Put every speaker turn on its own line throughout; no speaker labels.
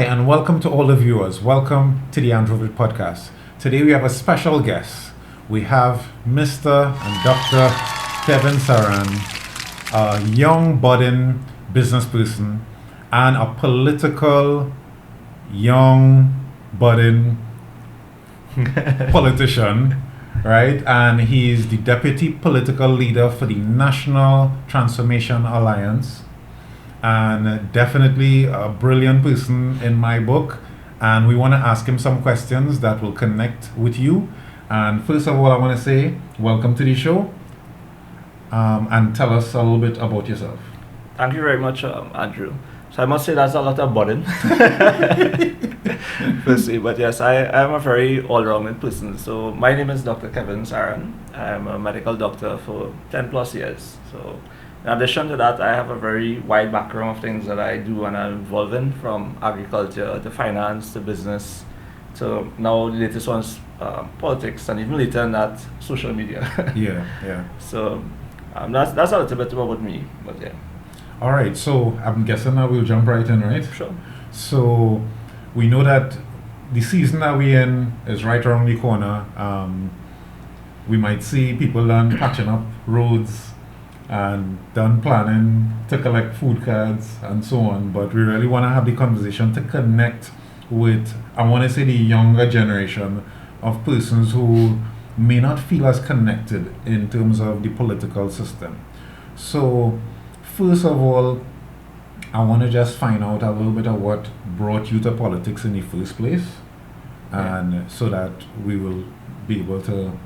and welcome to all the viewers. Welcome to the Ovid podcast. Today we have a special guest. We have Mr. and Dr. Kevin Sarran, a young budding business person and a political young budding politician, right? And he's the deputy political leader for the National Transformation Alliance, and definitely a brilliant person in my book. And we want to ask him some questions that will connect with you. And first of all, I want to say welcome to the show, and tell us a little bit about yourself.
Thank you very much, Andrew. So I must say that's a lot of burden, firstly. But yes, I am a very all-rounded person. So my name is Dr. Kevin Sarran. I'm a medical doctor for 10 plus years. So in addition to that, I have a very wide background of things that I do and I'm involved in, from agriculture to finance to business to now the latest one's politics, and even later in that, social media.
Yeah.
So that's a little bit about me, but yeah.
All right, so I'm guessing now we'll jump right in, right?
Sure.
So we know that the season that we're in is right around the corner. We might see people done patching up roads and done planning to collect food cards and so on, but we really want to have the conversation to connect with, I want to say, the younger generation of persons who may not feel as connected in terms of the political system. So first of all, I want to just find out a little bit of what brought you to politics in the first place, and so that we will be able to.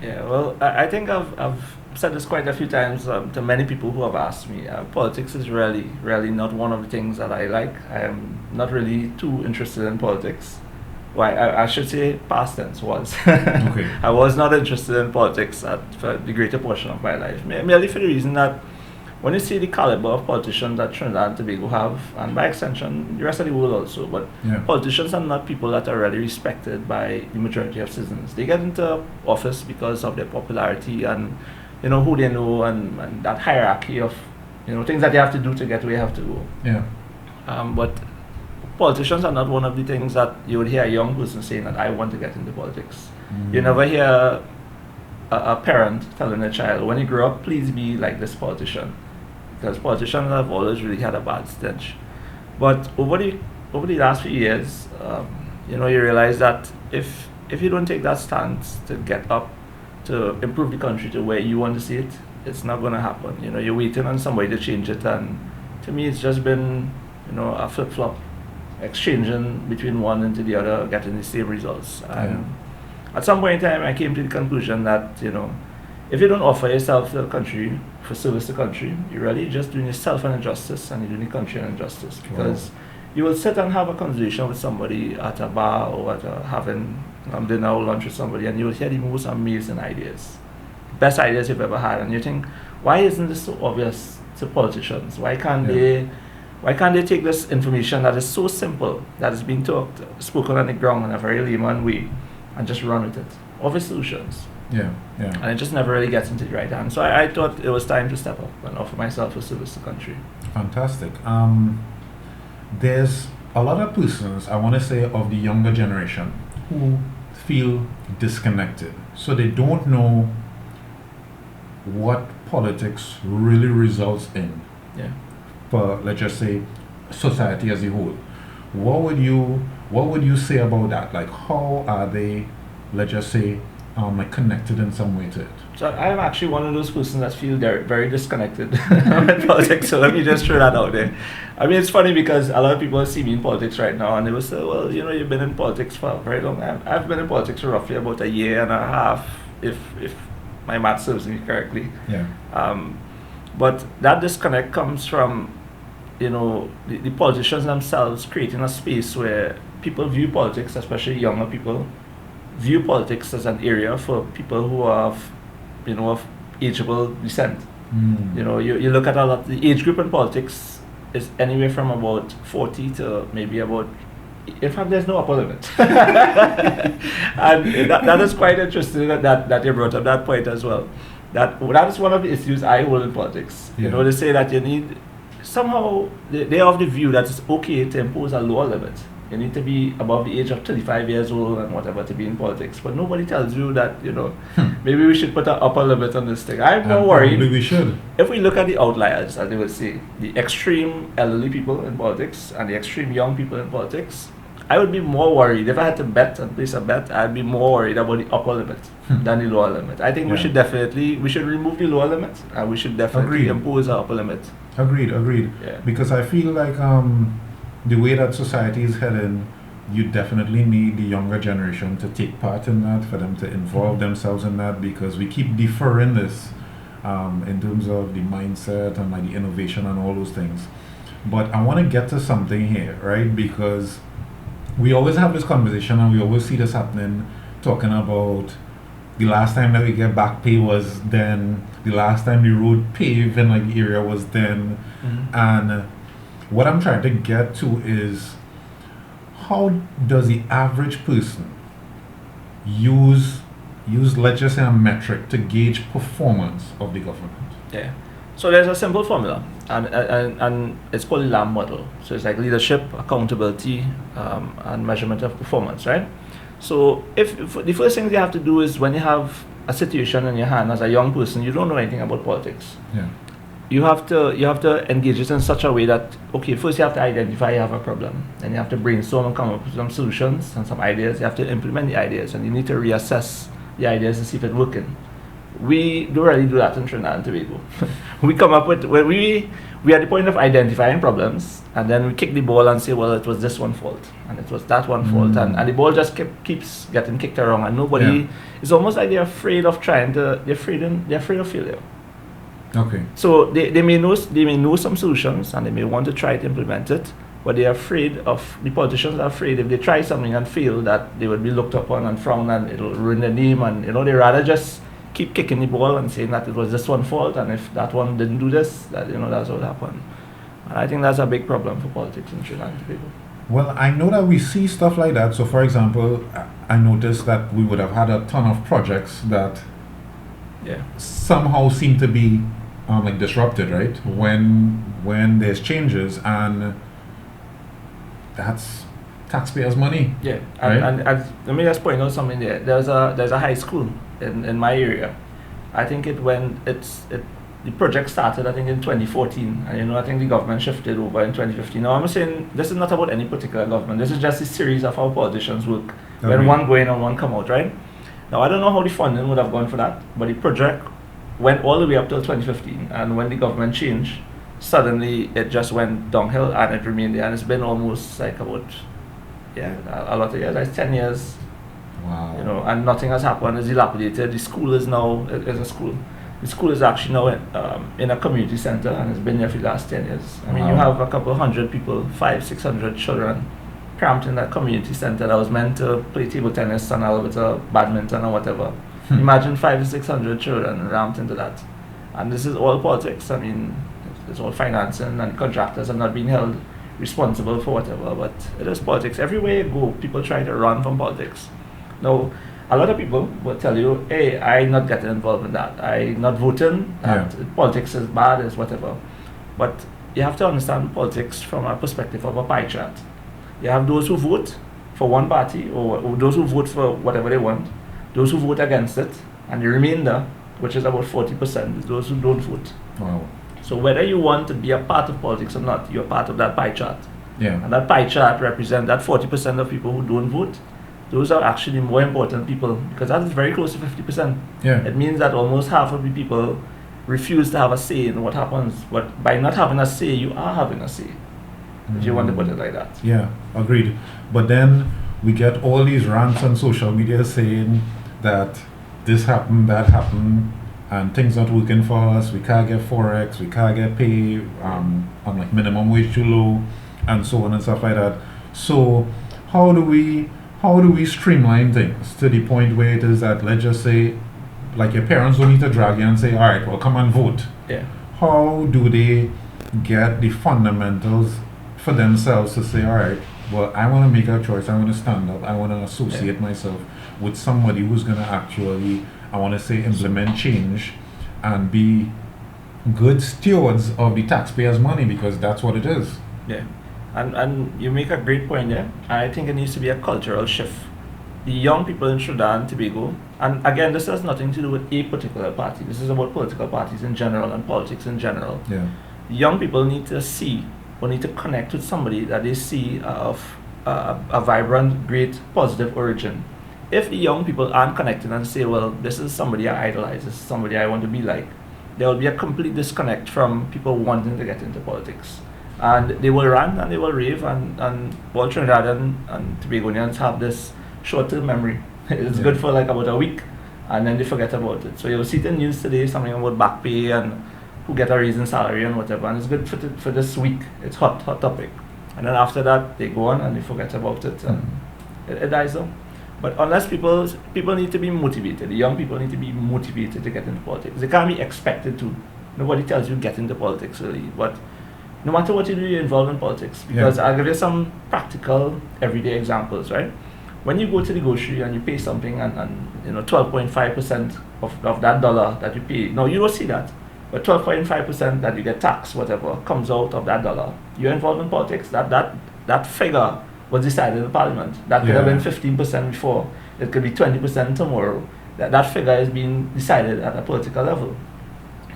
Yeah, well, I think I've said this quite a few times to many people who have asked me. Politics is really not one of the things that I like. I am not really too interested in politics. Well, I should say past tense was.
Okay.
I was not interested in politics for the greater portion of my life, merely for the reason that when you see the caliber of politicians that Trinidad and Tobago have, and by extension the rest of the world also, but politicians are not people that are really respected by the majority of citizens. They get into office because of their popularity and who they know, and that hierarchy of things that they have to do to get where they have to go.
Yeah.
But politicians are not one of the things that you would hear a young person saying that I want to get into politics. You never hear a parent telling a child, when you grow up, please be like this politician, because politicians have always really had a bad stench. But over the last few years, you realize that if you don't take that stance to get up to improve the country to where you want to see it, it's not going to happen. You're waiting on somebody to change it, and to me it's just been a flip-flop, exchanging between one into the other, getting the same results. And at some point in time I came to the conclusion that if you don't offer yourself to the country for service to the country, you're really just doing yourself an injustice, and you're doing the country an injustice, because you will sit and have a conversation with somebody at a bar or at having dinner or lunch with somebody, and you will hear the most amazing ideas, best ideas you've ever had, and you think, why isn't this so obvious to politicians? Why can't they take this information that is so simple, that is being spoken on the ground in a very layman way, and just run with it? Obvious solutions.
Yeah.
And it just never really gets into the right hand. So I thought it was time to step up and offer myself a service to the country.
Fantastic. There's a lot of persons, I want to say, of the younger generation who feel disconnected. So they don't know what politics really results in.
Yeah.
For, let's just say, society as a whole. What would you say about that? Like, how are they, let's just say, connected in some way to it?
So I'm actually one of those persons that feel they're very disconnected with politics. So let me just throw that out there. I mean, it's funny because a lot of people see me in politics right now, and they will say, well, you've been in politics for a very long time. I've been in politics for roughly about a year and a half, if my math serves me correctly.
Yeah.
But that disconnect comes from the politicians themselves creating a space where people view politics, especially younger people, view politics as an area for people who have, of ageable descent. You look at a lot, the age group in politics is anywhere from about 40 to maybe about, in fact, there's no upper limit. And that is quite interesting that you brought up that point as well. That is one of the issues I hold in politics.
Yeah.
They say that you need, somehow, they have the view that it's okay to impose a lower limit You need to be above the age of 35 years old and whatever to be in politics. But nobody tells you that, maybe we should put an upper limit on this thing. I'm more worried.
Probably we should.
If we look at the outliers, as they would say, the extreme elderly people in politics and the extreme young people in politics, I would be more worried. If I had to bet and place a bet, I'd be more worried about the upper limit than the lower limit. I think we should remove the lower limit and we should definitely impose an upper limit.
Agreed.
Yeah.
Because I feel like the way that society is heading, you definitely need the younger generation to take part in that, for them to involve themselves in that, because we keep deferring this in terms of the mindset and like the innovation and all those things. But I want to get to something here, right? Because we always have this conversation and we always see this happening, talking about the last time that we get back pay was then, the last time the road paved in like the area was then. And what I'm trying to get to is, how does the average person use let's just say a metric to gauge performance of the government?
Yeah. So there's a simple formula, and it's called the LAM model. So it's like leadership, accountability, and measurement of performance, right? So if the first thing you have to do is, when you have a situation in your hand as a young person, you don't know anything about politics.
Yeah.
You have to engage it in such a way that, okay, first you have to identify you have a problem, and you have to brainstorm and come up with some solutions and some ideas. You have to implement the ideas, and you need to reassess the ideas and see if it's working. We don't really do that in Trinidad and Tobago. We come up with, we are at the point of identifying problems, and then we kick the ball and say, well, it was this one fault, and it was that one fault, and the ball just keeps getting kicked around, and nobody, it's almost like they're afraid of they're afraid of failure.
Okay.
So they may know some solutions, and they may want to try to implement it, but they're afraid of, the politicians are afraid if they try something and fail, that they would be looked upon and frowned, and it'll ruin their name, and they rather just keep kicking the ball and saying that it was this one fault, and if that one didn't do this, that that's what happened. And I think that's a big problem for politics in Trinidad and Tobago.
Well, I know that we see stuff like that. So, for example, I noticed that we would have had a ton of projects that somehow seem to be like disrupted, right? When there's changes, and that's taxpayers' money.
Yeah,
right?
and let me just point out something there. There's a high school in my area. I think the project started, I think, in 2014, and I think the government shifted over in 2015. Now I'm saying this is not about any particular government. This is just a series of how politicians work. When one go in and one come out, right? Now I don't know how the funding would have gone for that, but the project went all the way up till 2015, and when the government changed, suddenly it just went downhill, and it remained there, and it's been almost like about a lot of years, like 10 years.
Wow.
And nothing has happened. It's dilapidated. The school is now a school. The school is actually now in a community center, and it's been there for the last 10 years. I mean, you have a couple hundred people, 500-600 children cramped in that community center that was meant to play table tennis and a little bit of badminton or whatever. Imagine 500-600 children ramped into that. And this is all politics. I mean, it's all financing, and contractors are not being held responsible for whatever, but it is politics. Everywhere you go, people try to run from politics. Now, a lot of people will tell you, hey, I'm not getting involved in that. I'm not voting. Politics is bad, is whatever. But you have to understand politics from a perspective of a pie chart. You have those who vote for one party, or those who vote for whatever they want, those who vote against it, and the remainder, which is about 40%, is those who don't vote.
Wow.
So whether you want to be a part of politics or not, you're part of that pie chart.
Yeah.
And that pie chart represents that 40% of people who don't vote. Those are actually more important people, because that is very close to 50%.
Yeah.
It means that almost half of the people refuse to have a say in what happens. But by not having a say, you are having a say. If you want to put it like that.
Yeah, agreed. But then we get all these rants on social media saying that this happened, that happened, and things not working for us. We can't get forex, we can't get pay on like minimum wage too low, and so on and stuff like that. So how do we streamline things to the point where it is that, let's just say, like, your parents don't need to drag you and say, all right, well, come and vote.
Yeah.
How do they get the fundamentals for themselves to say, all right, well, I want to make a choice, I want to stand up, I want to associate myself with somebody who's going to actually, I want to say, implement change and be good stewards of the taxpayers' money, because that's what it is.
Yeah. And you make a great point there. I think it needs to be a cultural shift. The young people in Trinidad and Tobago, and again, this has nothing to do with a particular party. This is about political parties in general and politics in general.
Yeah.
The young people need to see or need to connect with somebody that they see of a vibrant, great, positive origin. If the young people aren't connected and say, well, this is somebody I idolize, this is somebody I want to be like, there will be a complete disconnect from people wanting to get into politics. And they will rant and they will rave, and all Trinidadian and Tobagonians have this short-term memory. It's good for like about a week, and then they forget about it. So you'll see the news today, something about back pay and who get a raise in salary and whatever, and it's good for this week. It's hot topic. And then after that, they go on and they forget about it, and it dies down. But unless people need to be motivated, the young people need to be motivated to get into politics. They can't be expected to. Nobody tells you get into politics really, but no matter what you do, you're involved in politics. Because I'll give you some practical, everyday examples, right? When you go to the grocery and you pay something and 12.5% of that dollar that you pay, no, you don't see that, but 12.5% that you get taxed, whatever, comes out of that dollar. You're involved in politics. That figure was decided in Parliament. That could have been 15% before. It could be 20% tomorrow. That figure is being decided at a political level.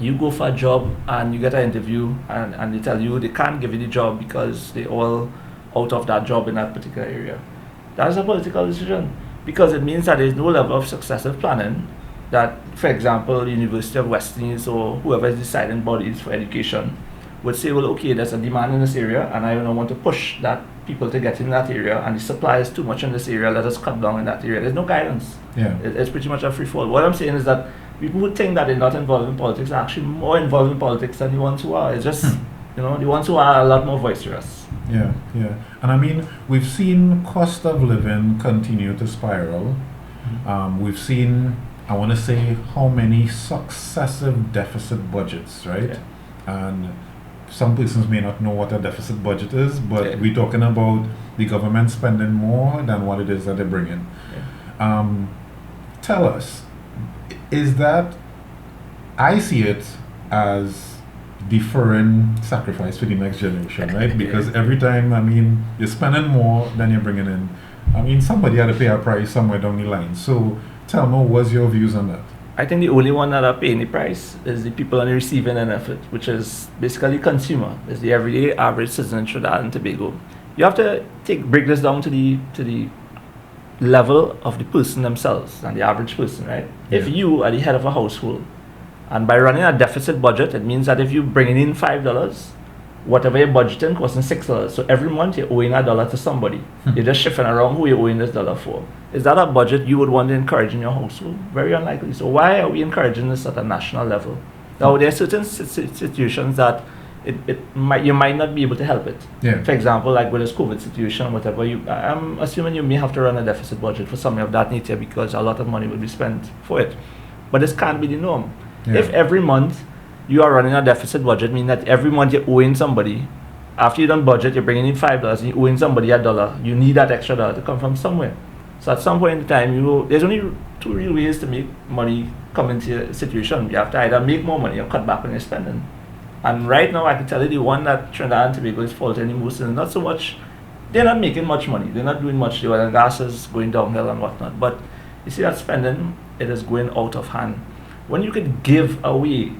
You go for a job and you get an interview and they tell you they can't give you the job because they're all out of that job in that particular area. That's a political decision, because it means that there's no level of successive planning that, for example, the University of West Indies or whoever is deciding bodies for education would say, well, okay, there's a demand in this area and I don't want to push that people to get in that area, and the supply is too much in this area, let us cut down in that area. There's no guidance. It's pretty much a free fall. What I'm saying is that people who think that they're not involved in politics are actually more involved in politics than the ones who are. It's just, the ones who are a lot more boisterous.
Yeah. And I mean, we've seen cost of living continue to spiral. We've seen, I want to say, how many successive deficit budgets, right? Yeah. And some persons may not know what a deficit budget is, but we're talking about the government spending more than what it is that they bring in. Yeah. Tell us, is that, I see it as deferring sacrifice for the next generation, right? Because every time, I mean, you're spending more than you're bringing in. I mean, somebody had to pay a price somewhere down the line. So tell me, what's your views on that?
I think the only one that are paying the price is the people on the receiving end of it, which is basically consumer, is the everyday average citizen in Trinidad and Tobago. You have to break this down to the level of the person themselves and the average person, right? Yeah. If you are the head of a household, and by running a deficit budget, it means that if you bring in $5, whatever you're budgeting costing $6. So every month you're owing $1 to somebody. You're just shifting around who you're owing this dollar for. Is that a budget you would want to encourage in your household? Very unlikely. So why are we encouraging this at a national level? Now there are certain situations that you might not be able to help it.
Yeah.
For example, like with this COVID situation, whatever, I'm assuming you may have to run a deficit budget for something of that nature because a lot of money will be spent for it. But this can't be the norm. Yeah. If every month you are running a deficit budget, meaning that every month you're owing somebody, after you done budget, you're bringing in $5 and you're owing somebody $1, you need that extra dollar to come from somewhere. So at some point in time, there's only two real ways to make money come into a situation. You have to either make more money or cut back on your spending. And right now, I can tell you the one that Trinidad and Tobago is faulting the most is not so much, they're not making much money, they're not doing much, the oil and gas is going downhill and whatnot, but you see that spending, it is going out of hand. When you could give away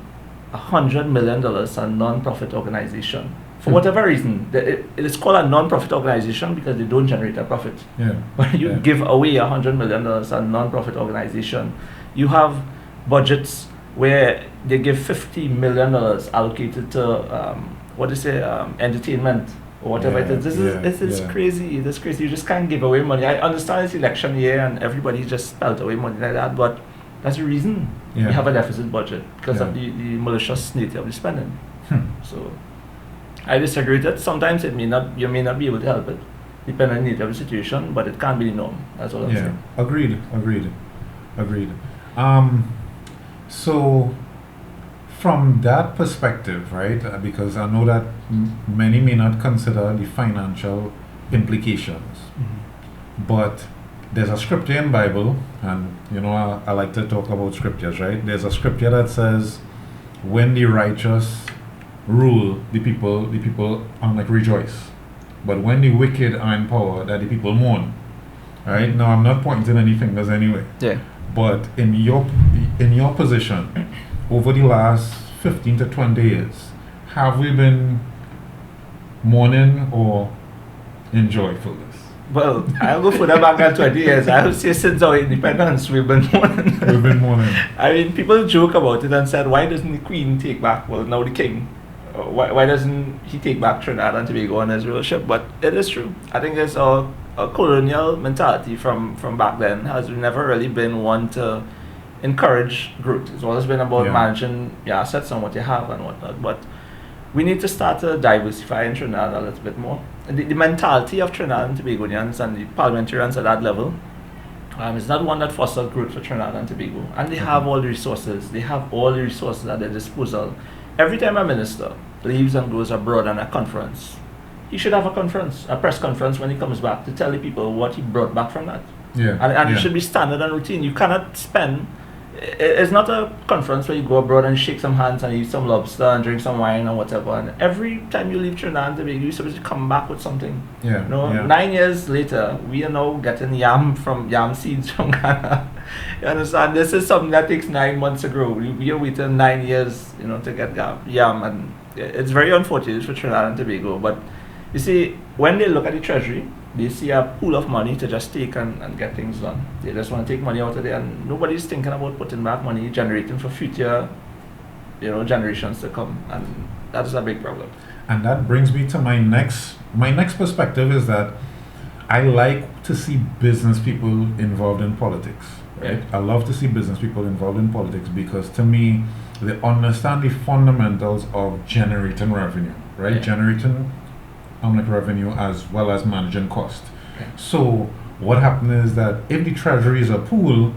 $100 million to a non-profit organization, for whatever reason, it is called a non-profit organization because they don't generate a profit.
Yeah.
But you give away $100 million to a non-profit organization, you have budgets where they give $50 million allocated to entertainment or whatever it is. This is crazy. This is crazy. You just can't give away money. I understand it's election year and everybody just spelt away money like that, but that's the reason we have a deficit budget, because of the malicious nature of the spending. So I disagree with it. Sometimes you may not be able to help it, depending on the nature of the situation, but it can't be the norm. That's all I'm saying.
Agreed. So from that perspective, right, because I know that many may not consider the financial implications, but there's a scripture in Bible, and I like to talk about scriptures, right? There's a scripture that says, when the righteous rule, the people rejoice. but when the wicked are in power, that the people mourn. Right? Now, I'm not pointing any fingers anyway.
Yeah.
But in your position, over the last 15 to 20 years, have we been mourning or in joyfulness?
Well, I'll go further back than 20 years. I would say since our independence, we've been mourning.
We've been mourning.
I mean, people joke about it and said, why doesn't the Queen take back, well, now the King, why doesn't he take back Trinidad and Tobago on his rulership? But it is true. I think it's a colonial mentality from back then has never really been one to encourage growth. It's always been about managing your assets and what you have and whatnot. But we need to start to diversify in Trinidad a little bit more. The mentality of Trinidad and Tobagonians and the parliamentarians at that level is not one that fosters growth for Trinidad and Tobago. And they have all the resources. They have all the resources at their disposal. Every time a minister leaves and goes abroad on a conference, he should have a press conference when he comes back to tell the people what he brought back from that. And it should be standard and routine. You cannot spend. It's not a conference where you go abroad and shake some hands and eat some lobster and drink some wine and whatever. And every time you leave Trinidad and Tobago, you're supposed to come back with something. 9 years later, we are now getting yam seeds from Ghana. You understand? This is something that takes 9 months to grow. We are waiting 9 years, to get yam, and it's very unfortunate for Trinidad and Tobago. But you see, when they look at the treasury, they see a pool of money to just take and get things done. They just want to take money out of there, and nobody's thinking about putting back money, generating for future, generations to come, and that's a big problem.
And that brings me to my next perspective is that I like to see business people involved in politics. Right? I love to see business people involved in politics because to me, they understand the fundamentals of generating revenue, right? Generating revenue as well as managing cost. So what happens is that if the treasury is a pool,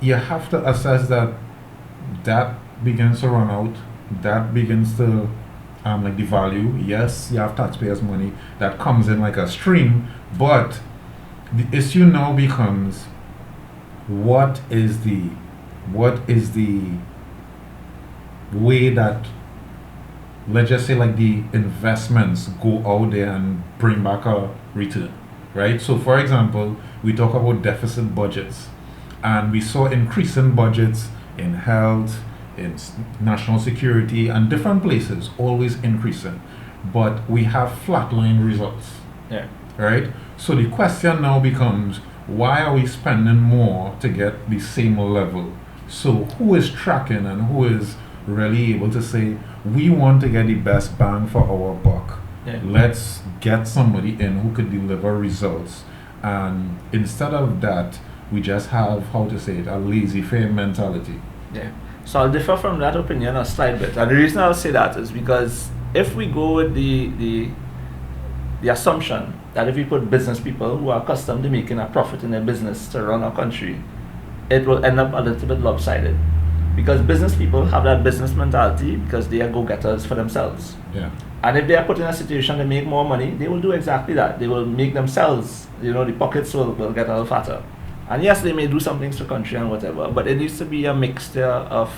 you have to assess that begins to run out, that begins to devalue. Yes, you have taxpayers' money that comes in like a stream, but the issue now becomes what is the way that, let's just say, the investments go out there and bring back a return, right? So for example, we talk about deficit budgets, and we saw increasing budgets in health, in national security, and different places, always increasing, but we have flatline results, right? So the question now becomes, why are we spending more to get the same level? So who is tracking and who is really able to say, we want to get the best bang for our buck. Let's get somebody in who could deliver results. And instead of that, we just have, a laissez-faire mentality.
So I'll differ from that opinion a slight bit. And the reason I'll say that is because if we go with the assumption that if we put business people who are accustomed to making a profit in their business to run our country, it will end up a little bit lopsided. Because business people have that business mentality because they are go-getters for themselves. And if they are put in a situation to make more money, they will do exactly that. They will make themselves, the pockets will get a little fatter. And yes, they may do some things for country and whatever, but it needs to be a mixture of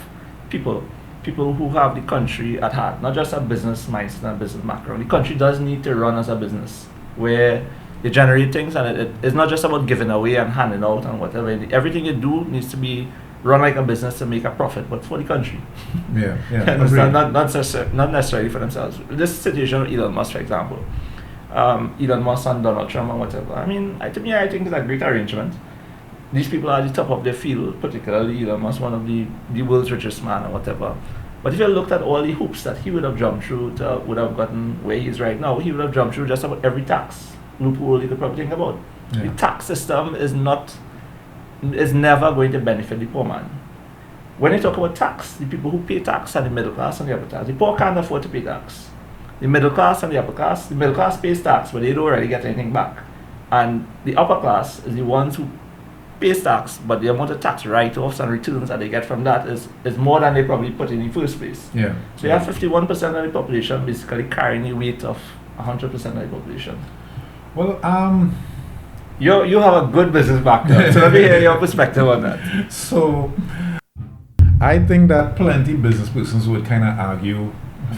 people who have the country at heart, not just a business mindset and business macro. The country does need to run as a business where you generate things, and it's not just about giving away and handing out and whatever. Everything you do needs to be run like a business to make a profit, but for the country. Not necessarily for themselves. This situation with Elon Musk, for example, Elon Musk and Donald Trump and whatever. I think it's a great arrangement. These people are at the top of their field, particularly Elon Musk, one of the world's richest man or whatever. But if you looked at all the hoops that he would have jumped through would have gotten where he is right now, he would have jumped through just about every tax loophole you could probably think about. The tax system is never going to benefit the poor man. When you talk about tax, the people who pay tax are the middle class and the upper class. The poor can't afford to pay tax. The middle class and the upper class, the middle class pays tax, but they don't really get anything back. And the upper class is the ones who pays tax, but the amount of tax write-offs and returns that they get from that is more than they probably put in the first place. So you have 51% of the population basically carrying the weight of 100% of the population.
Well,
you have a good business background, so let me hear your perspective on that.
So, I think that plenty business persons would kind of argue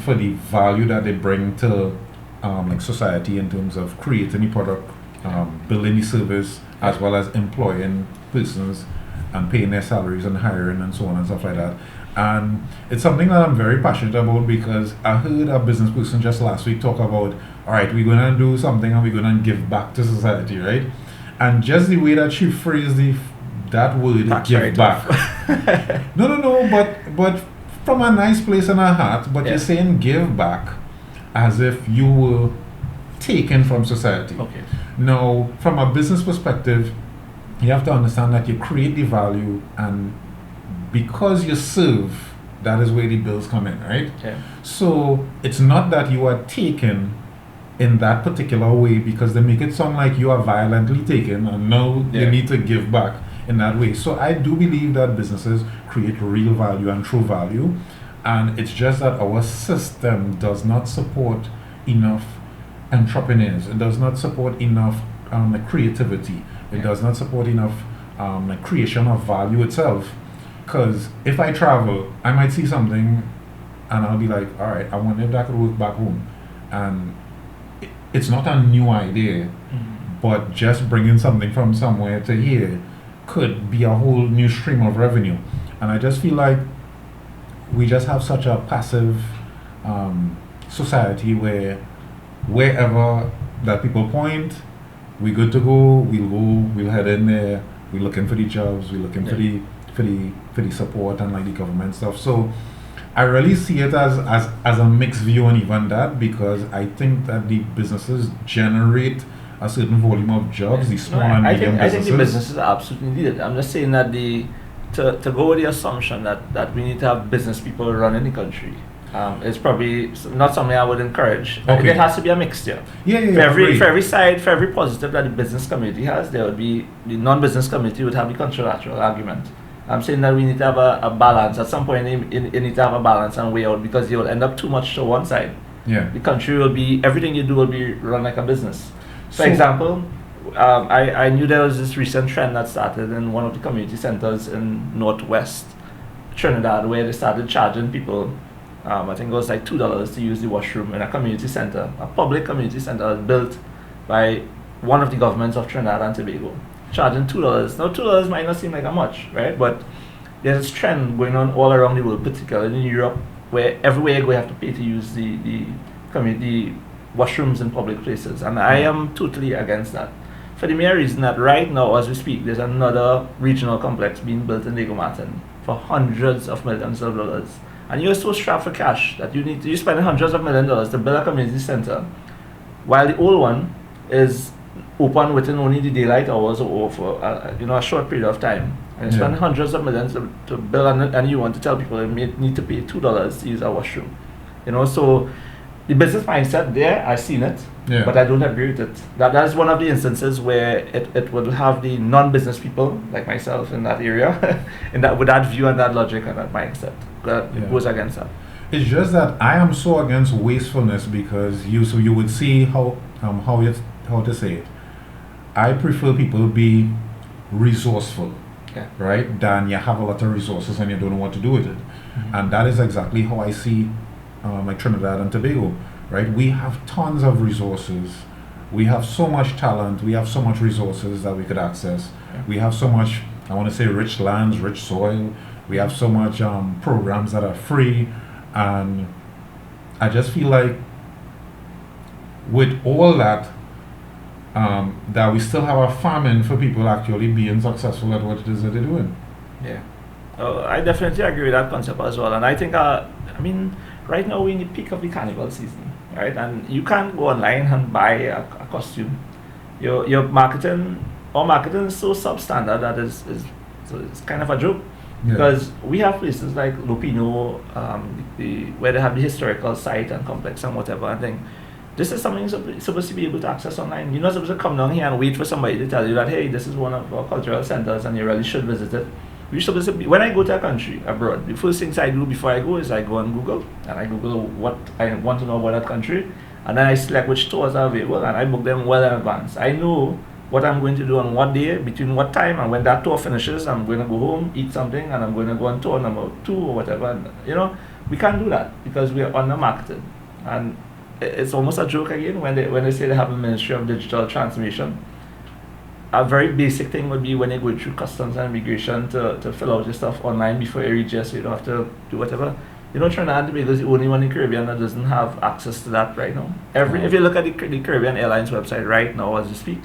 for the value that they bring to like society in terms of creating the product, building the service, as well as employing persons and paying their salaries and hiring and so on and stuff like that. And it's something that I'm very passionate about because I heard a business person just last week talk about, all right, we're going to do something and we're going to give back to society, right? And just the way that she phrased that word,
That's
give
very
back. No, but from a nice place in her heart, but
Yeah.
you're saying give back as if you were taken from society.
Okay.
Now, from a business perspective, you have to understand that you create the value, and because you serve, that is where the bills come in, right?
Yeah.
So it's not that you are taken in that particular way, because they make it sound like you are violently taken and now
Yeah.
you need to give back in that way. So I do believe that businesses create real value and true value, and it's just that our system does not support enough entrepreneurs. It does not support enough creativity. It
Yeah.
does not support enough creation of value itself. Because if I travel, I might see something and I'll be like, all right, I wonder if that could work back home. And it's not a new idea, but just bringing something from somewhere to here could be a whole new stream of revenue. And I just feel like we just have such a passive society where wherever that people point, we're good to go, we'll head in there, we're looking for the jobs, we're looking for the support and like the government stuff. So I really see it as a mixed view on even that, because I think that the businesses generate a certain volume of jobs, the small and medium
I think
businesses.
the businesses are absolutely needed. I'm just saying that to go with the assumption that we need to have business people running the country is probably not something I would encourage. I think
Okay.
it has to be a mixture.
Yeah,
For every side, for every positive that the business community has, there would be the non-business community would have the contralateral argument. I'm saying that we need to have a balance. At some point, you need to have a balance and weigh out, because you'll end up too much to one side.
Yeah.
The country will be, everything you do will be run like a business. For
So-
example, I knew there was this recent trend that started in one of the community centers in Northwest Trinidad, where they started charging people, I think it was like $2 to use the washroom in a community center, a public community center built by one of the governments of Trinidad and Tobago, charging $2. Now $2 might not seem like a much, right? But there's this trend going on all around the world, particularly in Europe, where everywhere you go you have to pay to use the community washrooms in public places, and I am totally against that. For the mere reason that right now, as we speak, there's another regional complex being built in Lego Martin for hundreds of millions of dollars, and you're so strapped for cash that you spending hundreds of millions of dollars to build a community center, while the old one is open within only the daylight hours or for a short period of time, and you spend hundreds of millions to build, and you want to tell people they need to pay $2 to use a washroom, so the business mindset there, I've seen it, but I don't agree with it. That is one of the instances where it would have the non-business people like myself in that area, with that view and that logic and that mindset, it goes against that.
It's just that I am so against wastefulness, because you would see how to say it. I prefer people be resourceful, right? Than you have a lot of resources and you don't know what to do with it. And that is exactly how I see like Trinidad and Tobago, right? We have tons of resources. We have so much talent. We have so much resources that we could access. We have so much, I want to say, rich lands, rich soil. We have so much programs that are free. And I just feel like with all that, that we still have a famine for people actually being successful at what it is that they're doing.
Yeah. I definitely agree with that concept as well. And I think, right now we're in the peak of the carnival season, right? And you can't go online and buy a costume. Your marketing is so substandard that it's kind of a joke. Because we have places like Lupino, where they have the historical site and complex and whatever. I think this is something you're supposed to be able to access online. You're not supposed to come down here and wait for somebody to tell you that, hey, this is one of our cultural centers and you really should visit it. You're supposed to be, when I go to a country abroad, the first things I do before I go is I go on Google and I Google what I want to know about that country, and then I select which tours are available and I book them well in advance. I know what I'm going to do on what day, between what time, and when that tour finishes, I'm going to go home, eat something, and I'm going to go on tour number 2 or whatever. And, we can't do that because we are under marketed. And it's almost a joke again when they say they have a Ministry of Digital Transformation. A very basic thing would be when you go through customs and immigration to fill out your stuff online before you reach here, so you don't have to do whatever. Trinidad and Tobago is the only one in the Caribbean that doesn't have access to that right now. If you look at the Caribbean Airlines website right now as we speak,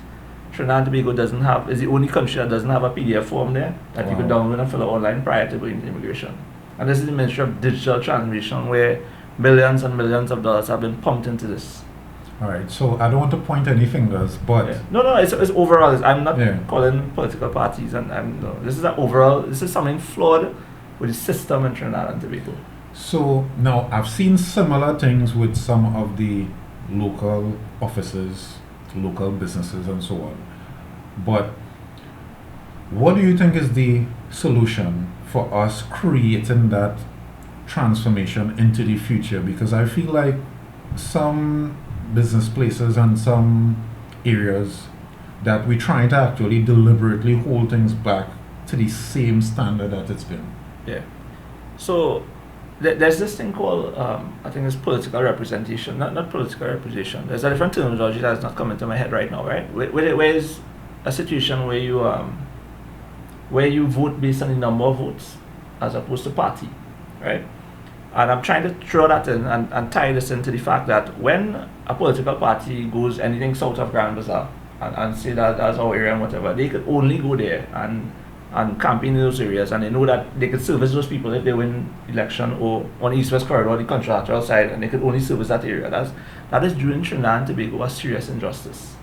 Trinidad and Tobago is the only country that doesn't have a PDF form there that you could download and fill out online prior to going to immigration. And this is the Ministry of Digital Transformation, where millions and millions of dollars have been pumped into this.
All right, so I don't want to point any fingers, but
no, it's overall. I'm not calling political parties, and this is an overall. This is something flawed with the system in Trinidad and Tobago.
So now I've seen similar things with some of the local offices, local businesses, and so on. But what do you think is the solution for us creating that transformation into the future? Because I feel like some business places and some areas that we're trying to actually deliberately hold things back to the same standard that it's been.
Yeah. So there's this thing called, I think it's political representation, not political representation. There's a different terminology that's not coming to my head right now, right? Where's a situation where you vote based on the number of votes as opposed to party, right? And I'm trying to throw that in and tie this into the fact that when a political party goes anything south of Grand Bazaar and say that that's our area and whatever, they could only go there and campaign in those areas, and they know that they could service those people if they win election or on the East-West corridor, the contractual side, and they could only service that area. That is doing Trinidad and Tobago a serious injustice,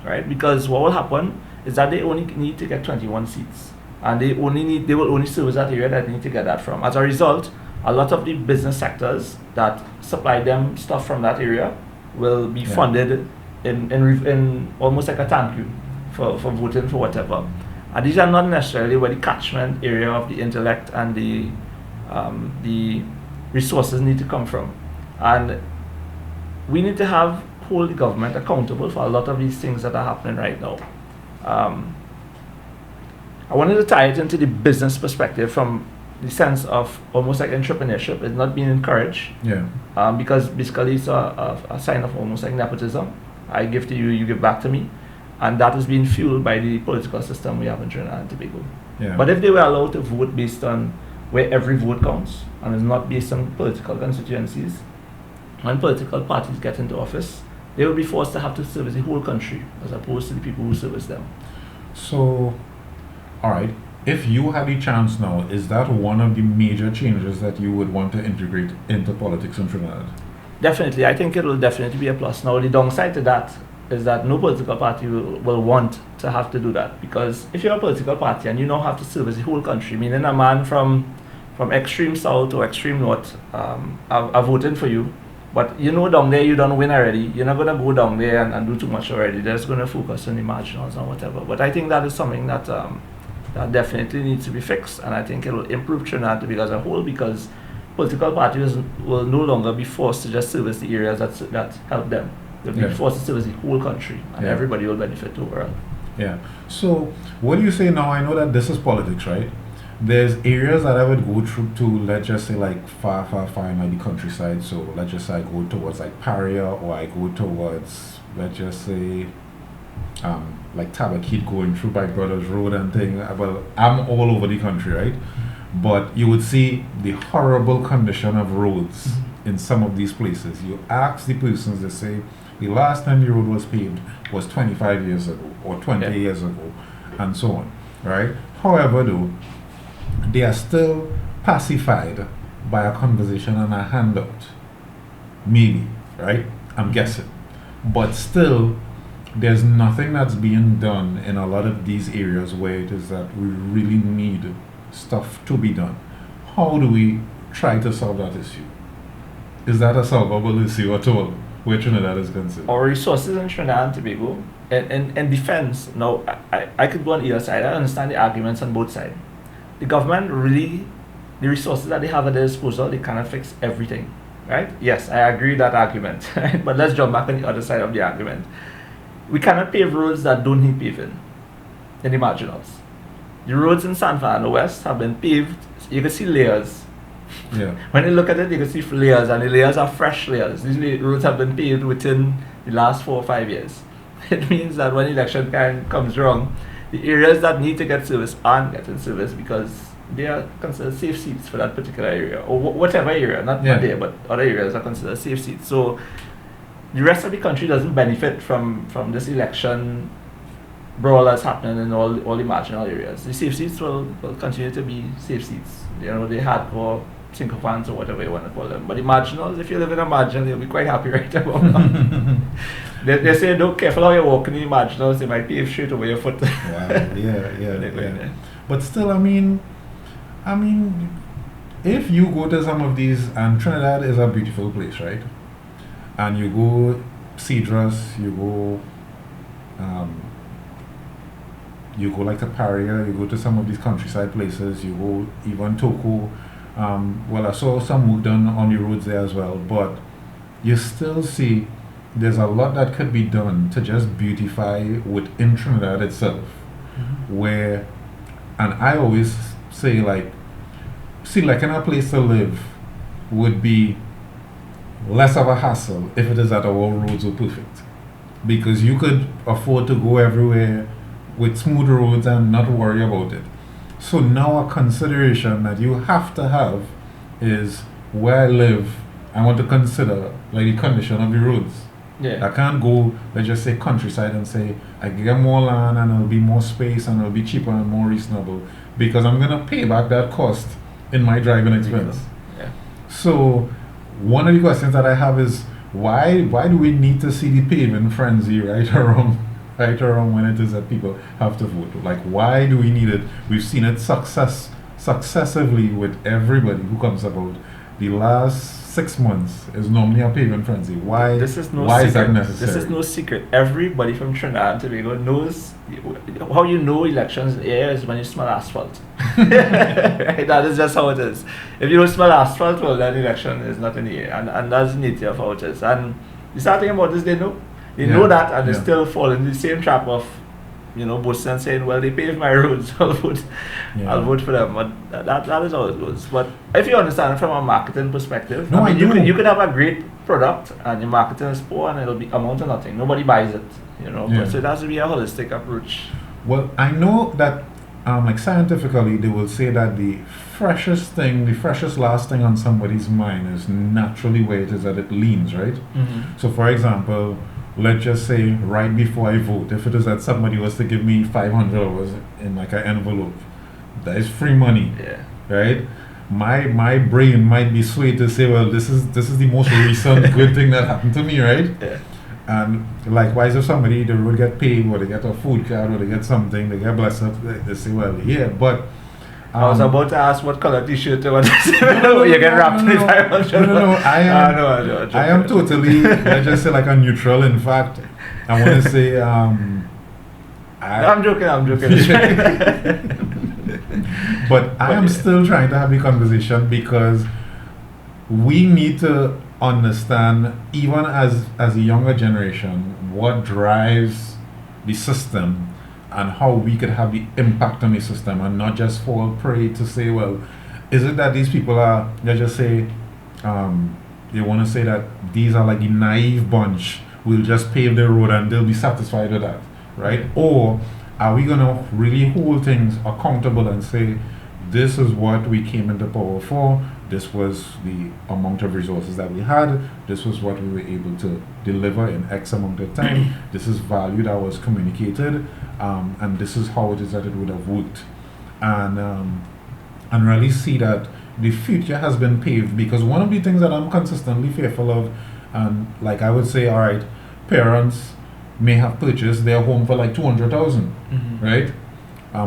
right? Because what will happen is that they only need to get 21 seats, and they will only service that area that they need to get that from. As a result, a lot of the business sectors that supply them stuff from that area will be funded in almost like a thank you for voting for whatever. And these are not necessarily where the catchment area of the intellect and the resources need to come from. And we need to hold the government accountable for a lot of these things that are happening right now. I wanted to tie it into the business perspective from the sense of almost like entrepreneurship is not being encouraged. Because basically it's a sign of almost like nepotism. I give to you, you give back to me. And that is being fueled by the political system we have in Trinidad and Tobago. But if they were allowed to vote based on where every vote counts, and is not based on political constituencies, when political parties get into office, they will be forced to have to service the whole country as opposed to the people who service them.
So, all right, if you had the chance now, is that one of the major changes that you would want to integrate into politics in Trinidad?
Definitely, I think it will definitely be a plus. Now, the downside to that is that no political party will want to have to do that, because if you're a political party and you now have to service the whole country, meaning a man from extreme south or extreme north are voting for you, but down there you don't win already, you're not going to go down there and do too much already. They're just going to focus on the marginals and whatever. But I think that is something that that definitely needs to be fixed, and I think it will improve Trinidad as a whole, because political parties will no longer be forced to just service the areas that help them. They'll be forced to service the whole country, and everybody will benefit overall.
Yeah. So what do you say now? I know that this is politics, right? There's areas that I would go through to, let's just say, like far in the countryside. So let's just say I go towards like Paria, or I go towards, let's just say, like Tabakit, going through by Brothers Road and thing. Well, I'm all over the country, right? But you would see the horrible condition of roads in some of these places. You ask the persons, they say the last time the road was paved was 25 years ago or 20 years ago, and so on, right? However, though, they are still pacified by a conversation and a handout, maybe, right? I'm guessing. But still, there's nothing that's being done in a lot of these areas where it is that we really need stuff to be done. How do we try to solve that issue? Is that a solvable issue at all, where Trinidad is concerned?
Our resources in Trinidad and Tobago, and defense, now, I could go on either side. I understand the arguments on both sides. The government really, the resources that they have at their disposal, they cannot fix everything, right? Yes, I agree with that argument, right? But let's jump back on the other side of the argument. We cannot pave roads that don't need paving in the marginals. The roads in San Fernando West have been paved. You can see layers
Yeah.
When you look at it, you can see layers, and the layers are fresh layers. These roads have been paved within the last 4 or 5 years. It means that when election time comes wrong, the areas that need to get service aren't getting service because they are considered safe seats for that particular area, or whatever area, not there, but other areas are considered safe seats. So the rest of the country doesn't benefit from this election brawl that's happening in all the marginal areas. The safe seats will continue to be safe seats. You know, the hardcore sycophants or whatever you want to call them. But the marginals, if you live in a marginal, you'll be quite happy right about now. They say, don't careful how you walk in the marginals, they might pave straight over your foot.
Wow. Yeah. But still, I mean, if you go to some of these, and Trinidad is a beautiful place, right? And you go Cedros, you go like to Paria, you go to some of these countryside places, you go even Toco. Well, I saw some work done on the roads there as well, but you still see there's a lot that could be done to just beautify within Trinidad itself. Where, and I always say, like, like in a place to live would be less of a hassle if it is that our roads were perfect, because you could afford to go everywhere with smooth roads and not worry about it. So now a consideration that you have to have is, where I live, I want to consider like the condition of the roads.
Yeah.
I can't go, let's just say countryside, and say I get more land and it'll be more space and it'll be cheaper and more reasonable, because I'm gonna pay back that cost in my driving expense.
Yeah.
So one of the questions that I have is, why do we need to see the paving frenzy right around when it is that people have to vote? Like, why do we need it? We've seen it successively with everybody who comes about. The last 6 months is normally a paving frenzy. Why is that necessary?
This is no secret. Everybody from Trinidad and Tobago knows how you know elections in the air is when you smell asphalt. Right? That is just how it is. If you don't smell asphalt, well, then election is not in the air, and that's the nature of how it is. And the sad thing about this, they know that, and they still fall in the same trap of, boasting and saying, well, they paved my roads, I'll vote for them. But that is how it goes. But if you understand it from a marketing perspective, you could have a great product and your marketing is poor and it'll be amount to nothing. Nobody buys it, But so it has to be a holistic approach.
Well, I know that like scientifically they will say that the freshest last thing on somebody's mind is naturally where it is that it leans, right?
Mm-hmm.
So for example, let's just say right before I vote, if it is that somebody was to give me $500 in like an envelope, that is free money, right? My brain might be swayed to say, well, this is the most recent good thing that happened to me, right?
Yeah.
And likewise, if somebody, they would get paid, or they get a food card, or they get something, they get blessed up, they say, well, yeah, but
I was about to ask what color t-shirt you want to say. You get wrapped in $500.
No, I am totally, let's just say, like a neutral. In fact, I want to say, I'm joking. But I am still trying to have the conversation, because we need to understand, even as a younger generation, what drives the system and how we could have the impact on the system, and not just fall prey to say, well, is it that these people are, let's just say, they want to say that these are like the naive bunch, we'll just pave the road and they'll be satisfied with that, right? Or are we going to really hold things accountable and say, this is what we came into power for, this was the amount of resources that we had, this was what we were able to deliver in X amount of time, this is value that was communicated, and this is how it is that it would have worked. And really see that the future has been paved. Because one of the things that I'm consistently fearful of, and like I would say, all right, parents may have purchased their home for like 200,000, right?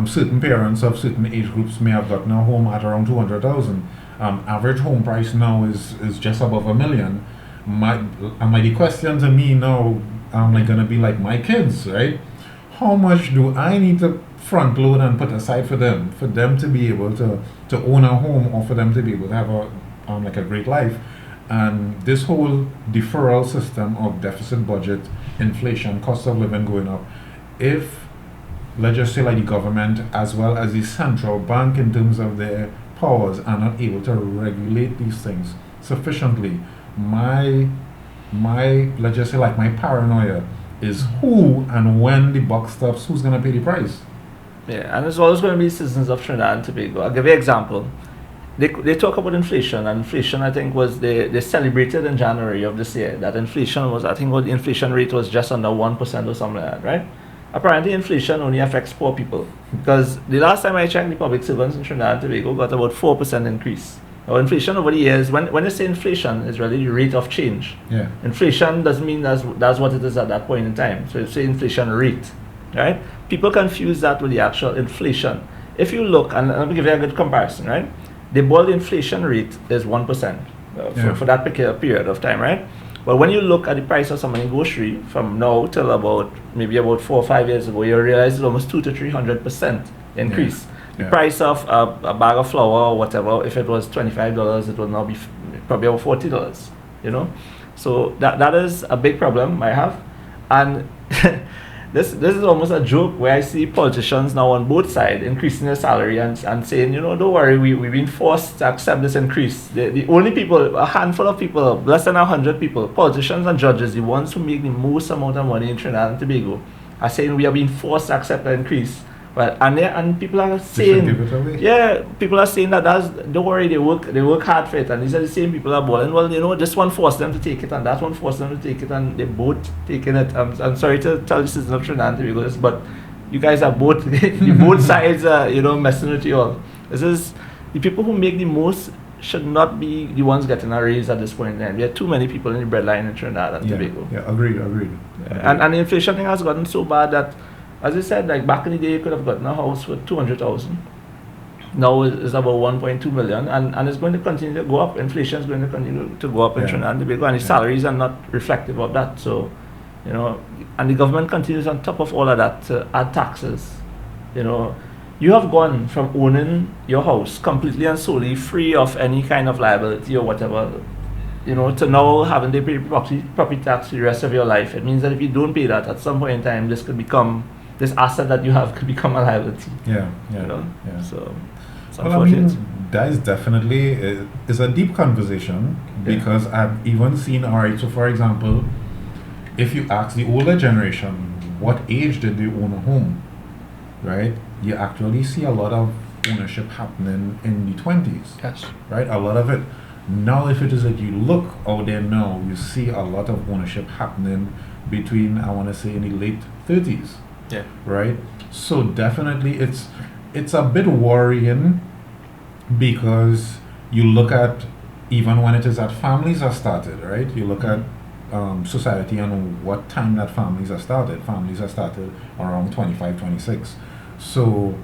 Certain parents of certain age groups may have gotten a home at around 200,000. Average home price now is just above $1 million. The question to me now, like gonna be like my kids, right? How much do I need to front load and put aside for them to be able to own a home, or for them to be able to have a great life? And this whole deferral system of deficit budget, inflation, cost of living going up, if let's just say like the government as well as the central bank in terms of their powers are not able to regulate these things sufficiently, my let's just say like my paranoia is who and when the buck stops, who's gonna pay the price.
Yeah, and there's always going to be citizens of Trinidad and Tobago. I'll give you an example. They talk about inflation, and inflation, I think, was they celebrated in January of this year that inflation was, I think, what the inflation rate was just under 1% or something like that, right? Apparently, inflation only affects poor people, because the last time I checked, the public servants in Trinidad and Tobago got about 4% increase. Now, inflation over the years, when they say inflation, is really the rate of change.
Yeah.
Inflation doesn't mean that's what it is at that point in time. So it's say inflation rate, right? People confuse that with the actual inflation. If you look, and let me give you a good comparison, right? The boiled inflation rate is 1% for that particular period of time, right? But when you look at the price of some grocery from now till about maybe about 4 or 5 years ago, you realize it's almost 200 to 300% increase. The price of a bag of flour or whatever, if it was $25, it will now be probably about $40. You know, so that is a big problem I have, and this is almost a joke where I see politicians now on both sides increasing their salary and saying, you know, don't worry, we've been forced to accept this increase. The only people, a handful of people, less than 100 people, politicians and judges, the ones who make the most amount of money in Trinidad and Tobago, are saying we are being forced to accept the increase. Well, and people are saying, people are saying that don't worry, they work hard for it, and these are the same people are balling. Well, you know, this one forced them to take it, and that one forced them to take it, and they both taking it. I'm sorry to tell the citizens of Trinidad and Tobago this, but you guys are both, both sides are, you know, messing with you all. This is, the people who make the most should not be the ones getting a raise at this point in time. There are too many people in the breadline in Trinidad and Tobago.
Yeah, agreed.
And the inflation thing has gotten so bad that, as I said, like back in the day, you could have gotten a house for 200,000. Now it's about 1.2 million, and it's going to continue to go up. Inflation is going to continue to go up in Trinidad and Tobago, and the salaries are not reflective of that. So, you know, and the government continues on top of all of that to add taxes. You know, you have gone from owning your house completely and solely free of any kind of liability or whatever, you know, to now having to pay property tax for the rest of your life. It means that if you don't pay that, at some point in time, this asset that you have could become a liability. You know? So it's unfortunate.
Well, I mean, that is definitely is a deep conversation, because I've even seen, alright, so for example, if you ask the older generation what age did they own a home, right, you actually see a lot of ownership happening in the 20s.
Yes.
Right, a lot of it. Now, if it is that you look out there now, you see a lot of ownership happening between, I want to say, in the late 30s.
Yeah.
Right? So definitely it's a bit worrying, because you look at, even when it is that families are started, right? You look at society and what time that families are started. Families are started around 25, 26. So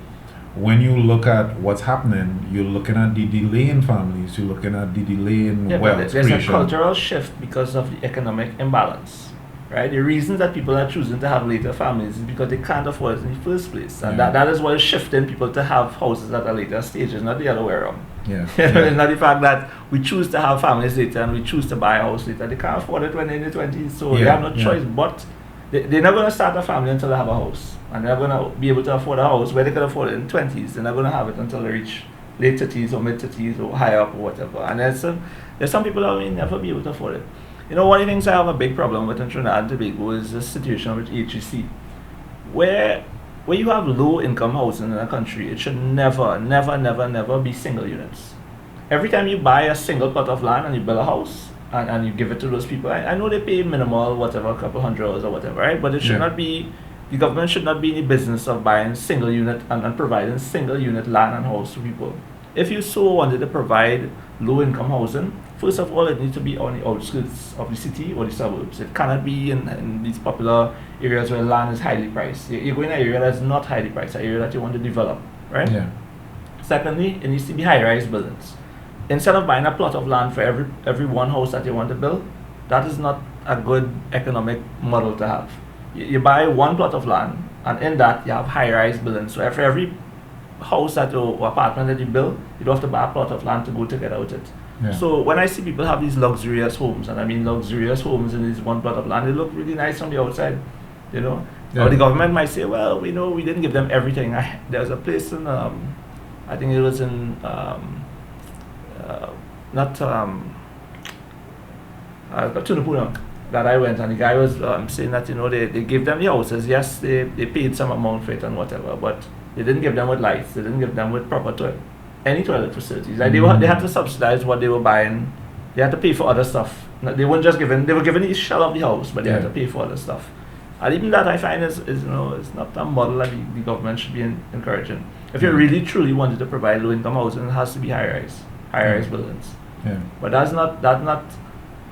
when you look at what's happening, you're looking at the delay in families, you're looking at the delay in wealth
there's
creation.
a cultural shift because of the economic imbalance. Right? The reason that people are choosing to have later families is because they can't afford it in the first place. And that is what is shifting people to have houses at a later stage, not the other way around. It's not the fact that we choose to have families later and we choose to buy a house later. They can't afford it when they're in the 20s, so they have no choice. But they're not going to start a family until they have a house. And they're going to be able to afford a house where they could afford it in the 20s. They're not going to have it until they reach late 30s or mid 30s or higher up or whatever. And there's some people that may never be able to afford it. You know, one of the things I have a big problem with in Trinidad and Tobago is the situation with HEC, where you have low income housing in a country, it should never be single units. Every time you buy a single plot of land and you build a house and you give it to those people, I know they pay minimal, whatever, a couple $100 or whatever, right? But it should not be, the government should not be in the business of buying single unit and providing single unit land and house to people. If you so wanted to provide low income housing, first of all, it needs to be on the outskirts of the city or the suburbs. It cannot be in these popular areas where land is highly priced. You're going to an area that's not highly priced, an area that you want to develop, right? Secondly, it needs to be high-rise buildings. Instead of buying a plot of land for every one house that you want to build, that is not a good economic model to have. You buy one plot of land, and in that you have high-rise buildings. So for every house or apartment that you build, you don't have to buy a plot of land to go together with it. So when I see people have these luxurious homes, and I mean luxurious homes in this one plot of land, they look really nice from the outside, you know. Or the government might say, well, we know we didn't give them everything. There's a place in, I think it was in not to the Pune that I went, and the guy was saying that they gave them the houses. Yes, they paid some amount for it and whatever, but they didn't give them with lights. They didn't give them with proper any toilet facilities. Like they had to subsidize what they were buying. They had to pay for other stuff. They weren't just given. They were given the shell of the house, but they had to pay for other stuff. And even that I find is is not a model that the government should be encouraging. If you really truly wanted to provide low income housing, it has to be high rise buildings.
Yeah.
But that's not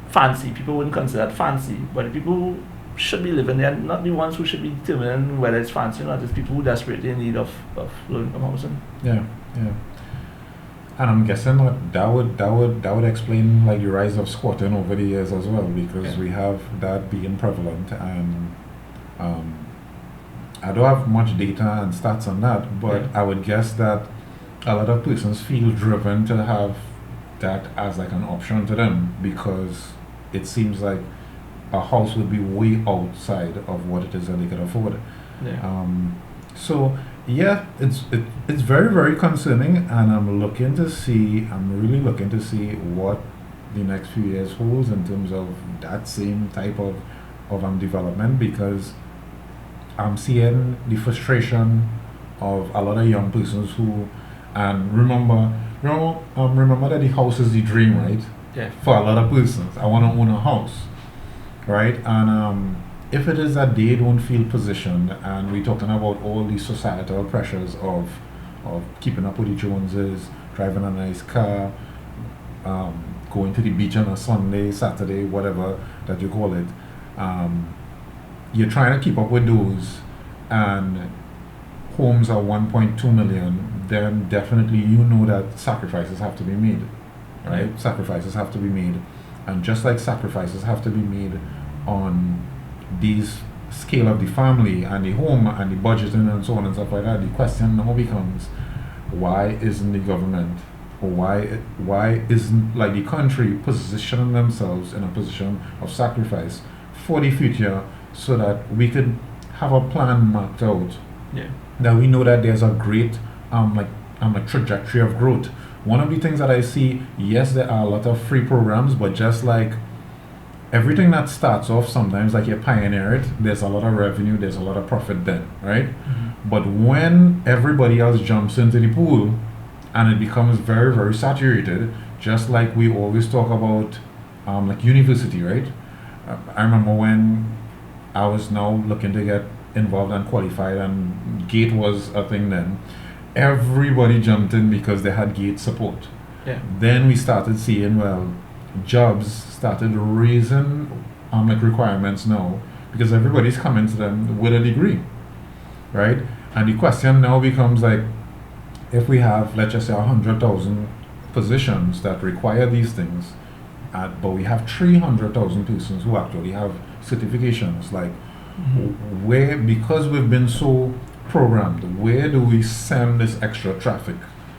fancy. People wouldn't consider that fancy. But the people who should be living there, not the ones who should be determining whether it's fancy or not. It's people who desperately in need of low income housing.
Yeah. And I'm guessing that would explain like the rise of squatting over the years as well, because we have that being prevalent. And I don't have much data and stats on that, but I would guess that a lot of persons feel driven to have that as like an option to them, because it seems like a house would be way outside of what it is that they could afford. So yeah, it's very, very concerning, and I'm really looking to see what the next few years holds in terms of that same type of development, because I'm seeing the frustration of a lot of young persons who, and remember that the house is the dream, right?
Yeah.
For a lot of persons, I want to own a house, right? And if it is that they don't feel positioned, and we're talking about all these societal pressures of keeping up with the Joneses, driving a nice car, going to the beach on a Sunday, Saturday, whatever that you call it, you're trying to keep up with those, and homes are 1.2 million, then definitely that sacrifices have to be made, right? Sacrifices have to be made, and just like sacrifices have to be made on these scale of the family and the home and the budgeting and so on and stuff like that, the question now becomes, why isn't the government, or why isn't like the country positioning themselves in a position of sacrifice for the future, so that we could have a plan mapped out, that we know that there's a great trajectory of growth. One of the things that I see, yes, there are a lot of free programs, but just like everything that starts off, sometimes like you pioneer it, there's a lot of revenue, there's a lot of profit then, right? Mm-hmm. But when everybody else jumps into the pool and it becomes very, very saturated, just like we always talk about like university, right? I remember when I was now looking to get involved and qualified, and GATE was a thing then. Everybody jumped in because they had GATE support.
Yeah.
Then we started seeing, jobs started raising like requirements now, because everybody's coming to them with a degree, right? And the question now becomes like, if we have, let's just say, 100,000 positions that require these things, but we have 300,000 persons who actually have certifications, like where, because we've been so programmed, where do we send this extra traffic?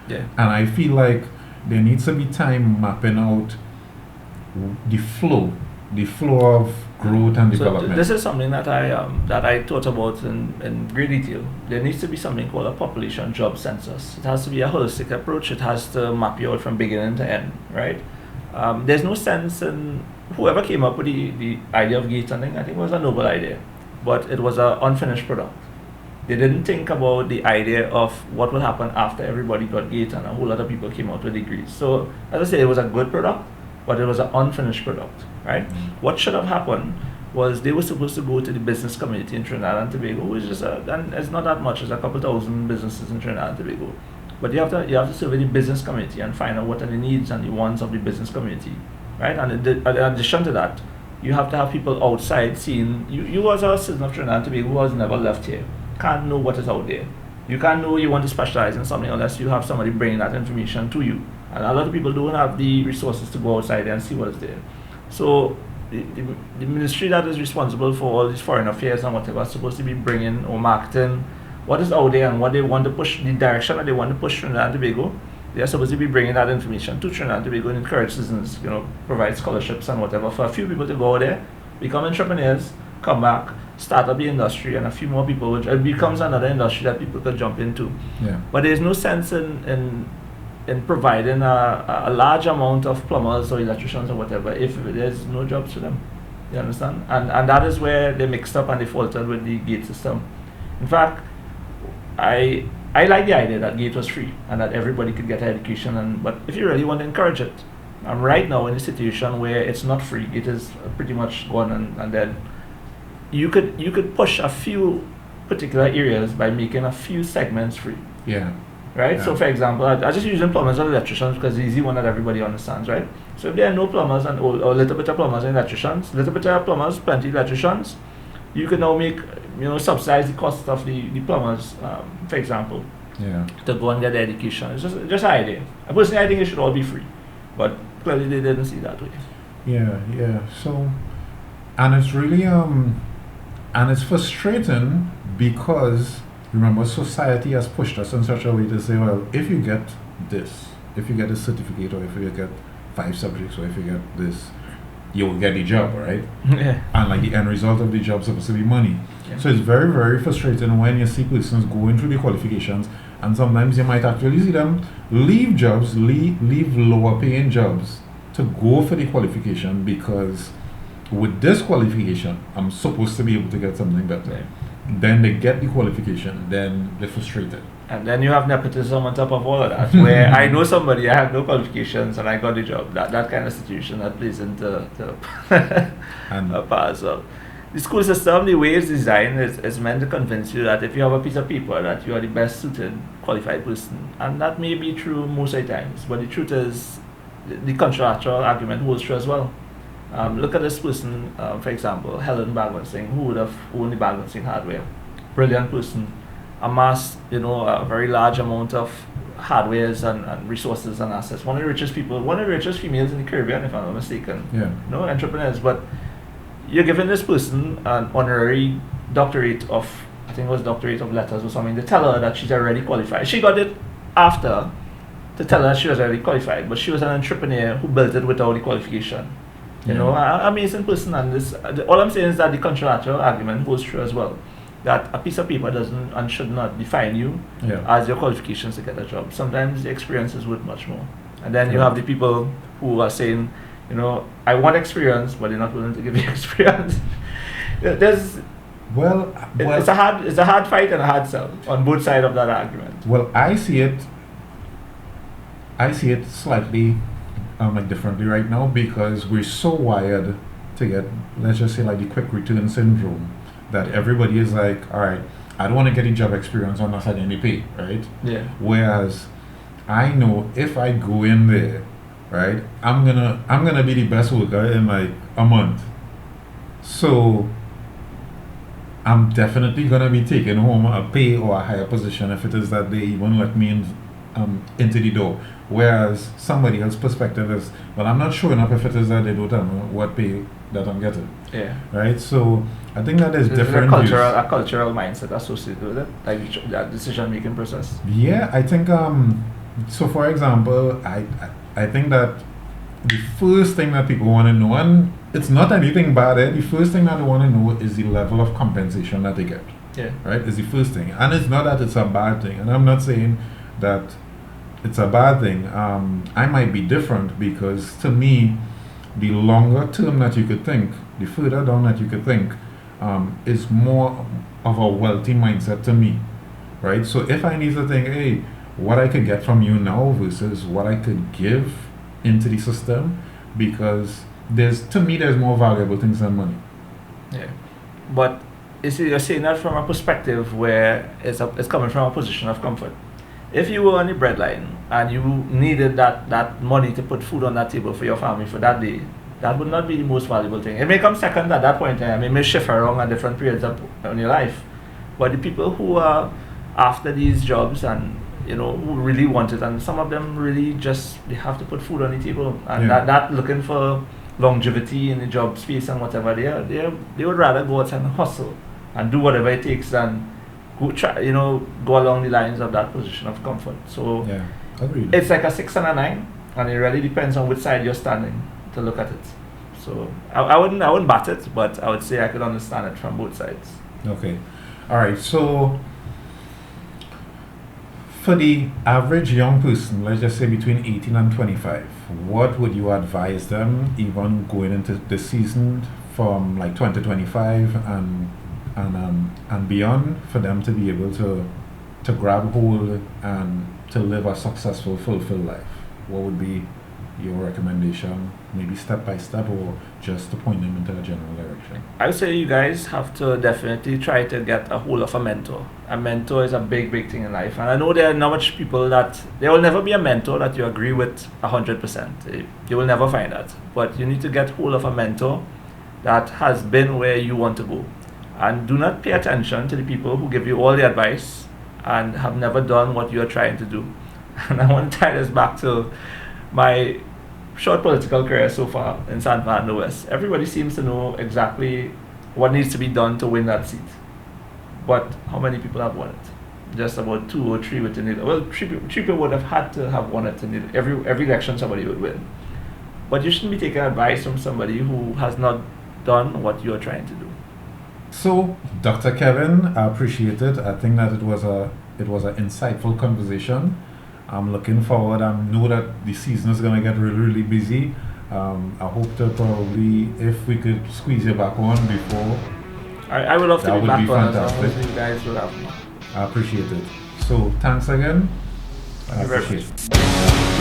Yeah.
And I feel like there needs to be time mapping out the flow of growth and development.
This is something that I thought about in great detail. There needs to be something called a population job census. It has to be a holistic approach. It has to map you out from beginning to end, right? There's no sense in whoever came up with the idea of gate hunting. I think it was a noble idea, but it was an unfinished product. They didn't think about the idea of what will happen after everybody got gate and a whole lot of people came out with degrees. So as I say, it was a good product, but it was an unfinished product, right? What should have happened was they were supposed to go to the business community in Trinidad and Tobago, which is and it's not that much, it's a couple thousand businesses in Trinidad and Tobago. But you have to survey the business community and find out what are the needs and the wants of the business community, right? And in addition to that, you have to have people outside seeing, you as a citizen of Trinidad and Tobago who has never left here, can't know what is out there. You can't know you want to specialize in something unless you have somebody bringing that information to you. And a lot of people don't have the resources to go outside and see what is there. So the ministry that is responsible for all these foreign affairs and whatever is supposed to be bringing or marketing what is out there and what they want to push, the direction that they want to push Trinidad and Tobago. They are supposed to be bringing that information to Trinidad and Tobago and encourage citizens, provide scholarships and whatever for a few people to go out there, become entrepreneurs, come back, start up the industry, and a few more people, it becomes another industry that people could jump into.
Yeah.
But there's no sense in in providing a large amount of plumbers or electricians or whatever if there's no jobs for them. You understand? And that is where they mixed up and they faltered with the gate system. In fact, I like the idea that gate was free and that everybody could get an education. But if you really want to encourage it, I'm right now in a situation where it's not free. It is pretty much gone, and then you could push a few particular areas by making a few segments free.
Yeah.
Right?
Yeah.
So for example, I just using plumbers and electricians because it's the easy one that everybody understands, right? So if there are no plumbers or a little bit of plumbers and electricians, little bit of plumbers, plenty of electricians, you can now make, subsidize the cost of the plumbers, for example, to go and get the education. It's just an idea. Personally, I think it should all be free, but clearly they didn't see that way.
Yeah. So, and it's really and it's frustrating because remember society has pushed us in such a way to say, well, if you get this, if you get a certificate, or if you get 5 subjects, or if you get this, you will get a job, right?
Yeah.
And like the end result of the job is supposed to be money.
Yeah.
So it's very, very frustrating when you see persons going through the qualifications, and sometimes you might actually see them leave jobs, leave lower paying jobs to go for the qualification because with this qualification, I'm supposed to be able to get something better.
Yeah.
Then they get the qualification, then they're frustrated.
And then you have nepotism on top of all of that, where I know somebody, I have no qualifications, and I got the job. That kind of situation that plays into
And
a part as well. The school system, the way it's designed, is meant to convince you that if you have a piece of paper, that you are the best suited, qualified person. And that may be true most of the times, but the truth is, the contractual argument holds true as well. Look at this person, for example, Helen Bagwell-Singh, who would have owned the Bagwell-Singh hardware. Brilliant person, amassed, a very large amount of hardwares and resources and assets. One of the richest people, one of the richest females in the Caribbean, if I'm not mistaken.
yeah,
Entrepreneurs. But you're giving this person an honorary doctorate of, I think it was doctorate of letters or something, to tell her that she's already qualified. She got it after to tell her she was already qualified, but she was an entrepreneur who built it without the qualification. Amazing person. And this, all I'm saying is that the contractual argument holds true as well. That a piece of paper doesn't and should not define you as your qualifications to get a job. Sometimes the experience is worth much more. And then you have the people who are saying, I want experience, but they're not willing to give you experience. It's a hard fight and a hard sell on both sides of that argument.
Well, I see it slightly differently right now because we're so wired to get, let's just say, like the quick return syndrome, that everybody is like, all right, I don't want to get a job experience unless I get any pay, right?
Yeah.
Whereas I know if I go in there, right, I'm gonna be the best worker in like a month. So I'm definitely gonna be taking home a pay or a higher position if it is that they even let me into the door. Whereas somebody else's perspective is, well, I'm not showing up if it is that they don't tell me what pay that I'm getting.
Yeah.
Right? So I think that is different.
A cultural mindset associated with it, like that decision-making process.
Yeah, I think, so for example, I think that the first thing that people want to know, and it's not anything bad, the first thing that they want to know is the level of compensation that they get.
Yeah.
Right? Is the first thing. And it's not that it's a bad thing. And I'm not saying that it's a bad thing. I might be different because to me, the longer term that you could think, the further down that you could think, is more of a wealthy mindset to me, right? So if I need to think, hey, what I could get from you now versus what I could give into the system, because to me there's more valuable things than money.
Yeah, but you're saying that from a perspective where it's coming from a position of comfort. If you were on the breadline and you needed that money to put food on that table for your family for that day, that would not be the most valuable thing. It may come second at that point in time. It may shift around at different periods in your life. But the people who are after these jobs and who really want it, and some of them really just they have to put food on the table, and that looking for longevity in the job space and whatever, they would rather go out and hustle and do whatever it takes than go along the lines of that position of comfort. So
yeah, agreed.
It's like a 6 and a 9, and it really depends on which side you're standing to look at it. So I wouldn't bat it, but I would say I could understand it from both sides.
Okay, all right. So For the average young person, let's just say between 18 and 25, what would you advise them, even going into the season from like 2025 and beyond, for them to be able to grab hold and to live a successful, fulfilled life? What would be your recommendation, maybe step by step, or just to point them into a general direction?
I would say you guys have to definitely try to get a hold of a mentor. A mentor is a big, big thing in life. And I know there are not much people that, there will never be a mentor that you agree with 100%. You will never find that. But you need to get hold of a mentor that has been where you want to go. And do not pay attention to the people who give you all the advice and have never done what you are trying to do. And I want to tie this back to my short political career so far in San Fernando West. Everybody seems to know exactly what needs to be done to win that seat. But how many people have won it? Just about 2 or 3 within it. Well, three people would have had to have won it in it. Every election somebody would win. But you shouldn't be taking advice from somebody who has not done what you are trying to do.
So, Dr. Kevin, I appreciate it. I think that it was an insightful conversation. I'm looking forward. I know that the season is going to get really, really busy. I hope to probably, if we could squeeze you back on before.
I would love to be back on as long
fantastic.
as you guys will have me.
I appreciate it. So, thanks again.
Thank you very much.